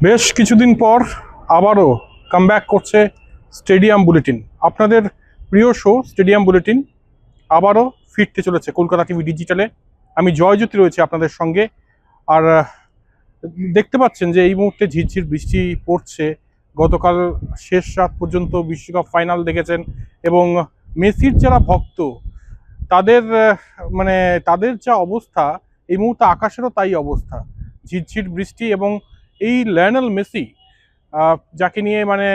বেশ কিছুদিন পর আবারও কামব্যাক করছে স্টেডিয়াম বুলেটিন। আপনাদের প্রিয় শো স্টেডিয়াম বুলেটিন আবারও ফিরতে চলেছে কলকাতা টিভি ডিজিটালে। আমি জয়জ্যোতি রয়েছে আপনাদের সঙ্গে। আর দেখতে পাচ্ছেন যে এই মুহূর্তে ঝিরঝির বৃষ্টি পড়ছে। গতকাল শেষ রাত পর্যন্ত বিশ্বকাপ ফাইনাল দেখেছেন এবং মেসির যারা ভক্ত তাদের মানে তাদের যা অবস্থা, এই মুহূর্তে আকাশেরও তাই অবস্থা। ঝিরঝির বৃষ্টি এবং এই লিওনেল মেসি যাকে নিয়ে মানে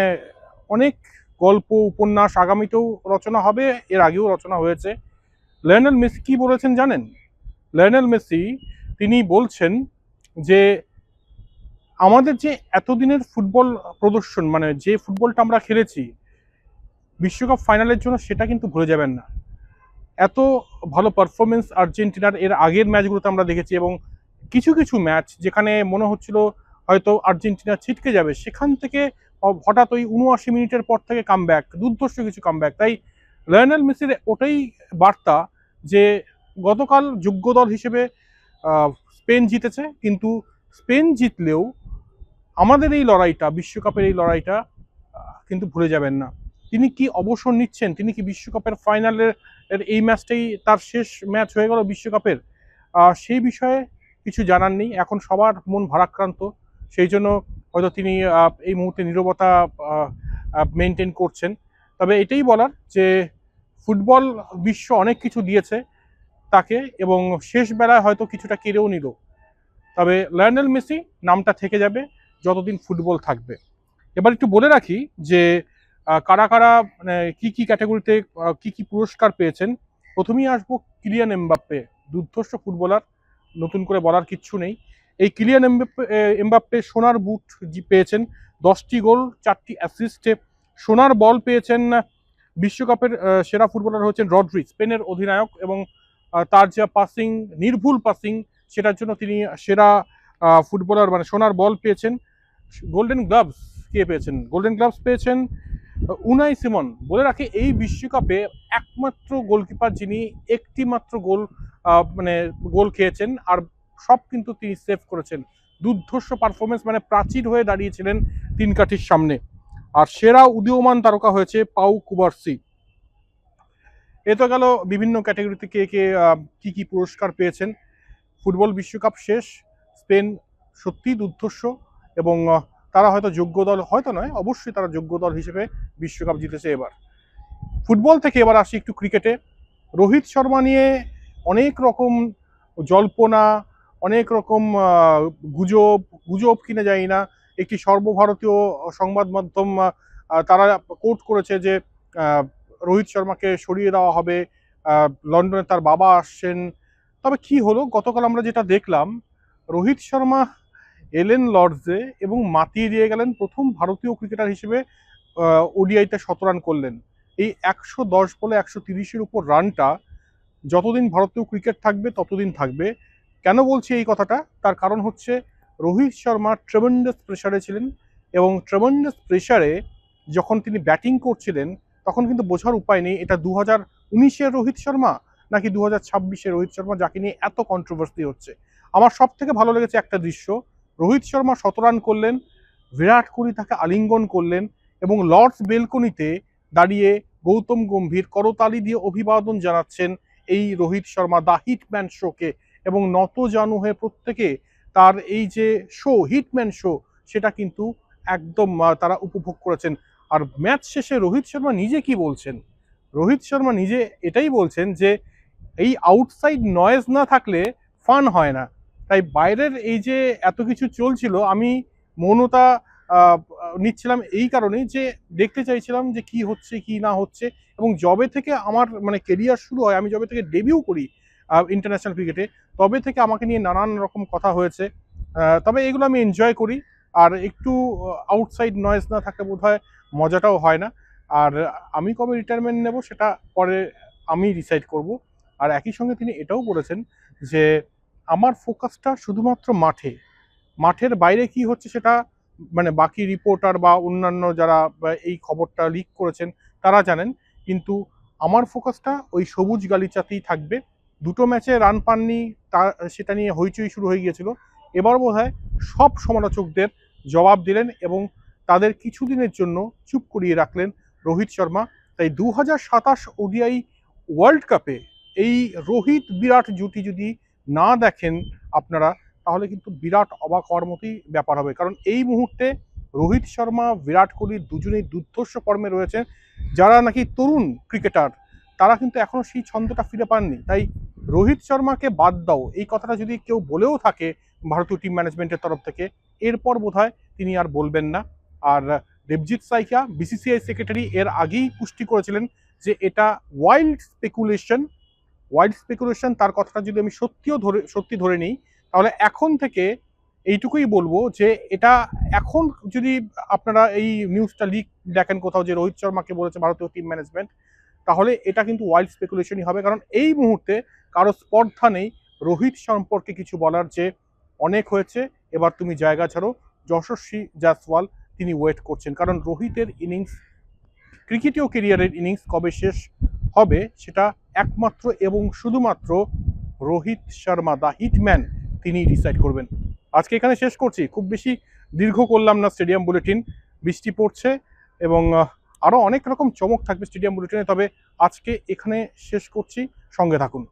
অনেক গল্প উপন্যাস আগামীতেও রচনা হবে, এর আগেও রচনা হয়েছে। লিওনেল মেসি কি বলেছেন জানেন? লিওনেল মেসি তিনি বলছেন যে আমাদের যে এতদিনের ফুটবল প্রদর্শন, মানে যে ফুটবলটা আমরা খেলেছি বিশ্বকাপ ফাইনালের জন্য, সেটা কিন্তু ভুলে যাবেন না। এত ভালো পারফরমেন্স আর্জেন্টিনার এর আগের ম্যাচগুলোতে আমরা দেখেছি এবং কিছু কিছু ম্যাচ যেখানে মনে হচ্ছিল হয়তো আর্জেন্টিনা ছিটকে যাবে, সেখান থেকে হঠাৎ ওই ৭৯ মিনিটের পর থেকে কামব্যাক, দুর্ধর্ষ কিছু কামব্যাক। তাই লিওনেল মেসির ওটাই বার্তা যে গতকাল যোগ্য দল হিসেবে স্পেন জিতেছে, কিন্তু স্পেন জিতলেও আমাদের এই লড়াইটা, বিশ্বকাপের এই লড়াইটা কিন্তু ভুলে যাবেন না। তিনি কি অবসর নিচ্ছেন, তিনি কি বিশ্বকাপের ফাইনালের এই ম্যাচটাই তার শেষ ম্যাচ হয়ে গেল বিশ্বকাপের, সেই বিষয়ে কিছু জানার নেই। এখন সবার মন ভারাক্রান্ত, সেই জন্য হয়তো তিনি এই মুহূর্তে নীরবতা মেনটেন করছেন। তবে এটাই বলার যে ফুটবল বিশ্ব অনেক কিছু দিয়েছে তাকে এবং শেষ বেলায় হয়তো কিছুটা কেড়েও নিল। তবে লিওনেল মেসি নামটা থেকে যাবে যতদিন ফুটবল থাকবে। এবার একটু বলে রাখি যে কারা কারা মানে কি কি ক্যাটাগরিতে কি কি পুরস্কার পেয়েছেন। প্রথমেই আসবো কিলিয়ান এমবাপ্পে, দুর্ধর্ষ ফুটবলার, নতুন করে বলার কিচ্ছু নেই। এই কিলিয়ান এমবাপ্পে সোনার বুট পেয়েছেন, 10টি গোল 4টি অ্যাসিস্টে। সোনার বল পেয়েছেন বিশ্বকাপের সেরা ফুটবলার হচ্ছেন রড্রি, স্পেনের অধিনায়ক, এবং তার যা পাসিং, নির্ভুল পাসিং, সেটার জন্য তিনি সেরা ফুটবলার মানে সোনার বল পেয়েছেন। গোল্ডেন গ্লাভস কে পেয়েছেন? গোল্ডেন গ্লাভস পেয়েছেন উনাই সিমন। বলে রাখি এই বিশ্বকাপে একমাত্র গোলকিপার যিনি একটি মাত্র গোল খেয়েছেন, আর সব কিন্তু তিনি সেভ করেছেন। দুর্ধর্ষ পারফরমেন্স, মানে প্রাচীর হয়ে দাঁড়িয়েছিলেন তিন কাঠির সামনে। আর সেরা উদীয়মান তারকা হয়েছে পাউ কুবার্সি। এ তো গেল বিভিন্ন ক্যাটাগরিতে কে কে কি কি পুরস্কার পেয়েছেন। ফুটবল বিশ্বকাপ শেষ, স্পেন সত্যিই দুর্ধর্ষ এবং তারা হয়তো যোগ্য দল, হয়তো নয়, অবশ্যই তারা যোগ্য দল হিসেবে বিশ্বকাপ জিতেছে এবার। ফুটবল থেকে এবার আসি একটু ক্রিকেটে। রোহিত শর্মা নিয়ে অনেক রকম জল্পনা, অনেক রকম গুজব, গুজব কিনে যায় না। একটি সর্বভারতীয় সংবাদ মাধ্যম তারা কোট করেছে যে রোহিত শর্মাকে সরিয়ে দেওয়া হবে, লন্ডনে তার বাবা আসছেন। তবে কি হলো, গতকাল আমরা যেটা দেখলাম, রোহিত শর্মা এলেন লর্ডসে এবং মাতিয়ে দিয়ে গেলেন, প্রথম ভারতীয় ক্রিকেটার হিসেবে ওডিআইতে ১৭ রান করলেন। এই ১১০ বলে ১৩০-এর উপর রানটা যতদিন ভারতীয় ক্রিকেট থাকবে ততদিন থাকবে। কেন বলছি এই কথাটা? তার কারণ হচ্ছে রোহিত শর্মা ট্রেমেন্ডাস প্রেসারে ছিলেন এবং ট্রেমেন্ডাস প্রেসারে যখন তিনি ব্যাটিং করছিলেন তখন কিন্তু বোঝার উপায় নেই এটা ২০১৯-এর রোহিত শর্মা নাকি ২০২৬-এর রোহিত শর্মা, যাকে নিয়ে এত কন্ট্রোভার্সি হচ্ছে। আমার সব থেকে ভালো লেগেছে একটা দৃশ্য, রোহিত শর্মা ১৭ রান করলেন, বিরাট কোহলি তাকে আলিঙ্গন করলেন এবং লর্ডস বেলকনিতে দাঁড়িয়ে গৌতম গম্ভীর করতালি দিয়ে অভিবাদন জানাচ্ছেন এই রোহিত শর্মা দ্য হিটম্যান শোকে, এবং নত জানু হয়ে প্রত্যেকে তার এই যে শো, হিটম্যান শো, সেটা কিন্তু একদম তারা উপভোগ করেছেন। আর ম্যাচ শেষে রোহিত শর্মা নিজে কি বলছেন? রোহিত শর্মা নিজে এটাই বলছেন যে এই আউটসাইড নয়েজ না থাকলে ফান হয় না। তাই বাইরের এই যে এত কিছু চলছিল, আমি মৌনতা নিচ্ছিলাম এই কারণেই যে দেখতে চাইছিলাম যে কি হচ্ছে কি না হচ্ছে। এবং যবে থেকে আমার মানে কেরিয়ার শুরু হয়, আমি যবে থেকে ডেবিউ করি ইন্টারন্যাশনাল ক্রিকেটে, তবে থেকে আমাকে নিয়ে নানান রকম কথা হয়েছে। তবে এগুলো আমি এনজয় করি, আর একটু আউটসাইড নয়েজ না থাকলে বোধহয় মজাটাও হয় না। আর আমি কবে রিটায়ারমেন্ট নেব সেটা পরে আমি ডিসাইড করব। আর একই সঙ্গে তিনি এটাও বলেছেন যে আমার ফোকাসটা শুধুমাত্র মাঠে, মাঠের বাইরে কি হচ্ছে সেটা মানে বাকি রিপোর্টার বা অন্যান্য যারা এই খবরটা লিক করেছেন তারা জানেন, কিন্তু আমার ফোকাসটা ওই সবুজ গালিচাতেই থাকবে। দুটো ম্যাচে রান পাননি, তা সেটা নিয়ে হইচই শুরু হয়ে গিয়েছিল। এবার বোধহয় সব সমালোচকদের জবাব দিলেন এবং তাদের কিছুদিনের জন্য চুপ করিয়ে রাখলেন রোহিত শর্মা। তাই 2027 ওডিআই ওয়ার্ল্ড কাপে এই রোহিত বিরাট জুটি যদি না দেখেন আপনারা, তাহলে কিন্তু বিরাট অবাক হওয়ার মতোই ব্যাপার হবে। কারণ এই মুহূর্তে রোহিত শর্মা, বিরাট কোহলি দুজনেই দুর্ধর্ষ ফর্মে রয়েছেন। যারা নাকি তরুণ ক্রিকেটার, তারা কিন্তু এখনো সেই ছন্দটা ফিরে পাননি। তাই রোহিত শর্মাকে বাদ দাও, এই কথাটা যদি কেউ বলেও থাকে ভারতীয় টিম ম্যানেজমেন্টের তরফ থেকে, এরপর বোধহয় তিনি আর বলবেন না। আর দেবজিৎ সাইকিয়া, বিসিসিআই সেক্রেটারি, এর আগেই পুষ্টি করেছিলেন যে এটা ওয়াইল্ড স্পেকুলেশন। তার কথাটা যদি আমি সত্যি ধরে নিই, তাহলে এখন থেকে এইটুকুই বলবো যে এটা এখন যদি আপনারা এই নিউজটা লিক দেখেন কোথাও যে রোহিত শর্মাকে বলেছে ভারতীয় টিম ম্যানেজমেন্ট, তাহলে এটা কিন্তু ওয়াইল্ড স্পেকুলেশনই হবে। কারণ এই মুহূর্তে কারো স্পর্ধা নেই রোহিত সম্পর্কে কিছু বলার, যে অনেক হয়েছে, এবার তুমি জায়গা ছাড়ো। যশস্বী জয়সওয়াল তিনি ওয়েট করছেন, কারণ রোহিতের ইনিংস, ক্রিকেটীয় কেরিয়ারের ইনিংস কবে শেষ হবে সেটা একমাত্র এবং শুধুমাত্র রোহিত শর্মা দ্য হিটম্যান তিনি ডিসাইড করবেন। আজকে এখানে শেষ করছি, খুব বেশি দীর্ঘ করলাম না স্টেডিয়াম বুলেটিন। বৃষ্টি পড়ছে এবং আরও অনেক রকম চমক থাকবে স্টেডিয়াম বুলেটিনে, তবে আজকে এখানে শেষ করছি, সঙ্গে থাকুন।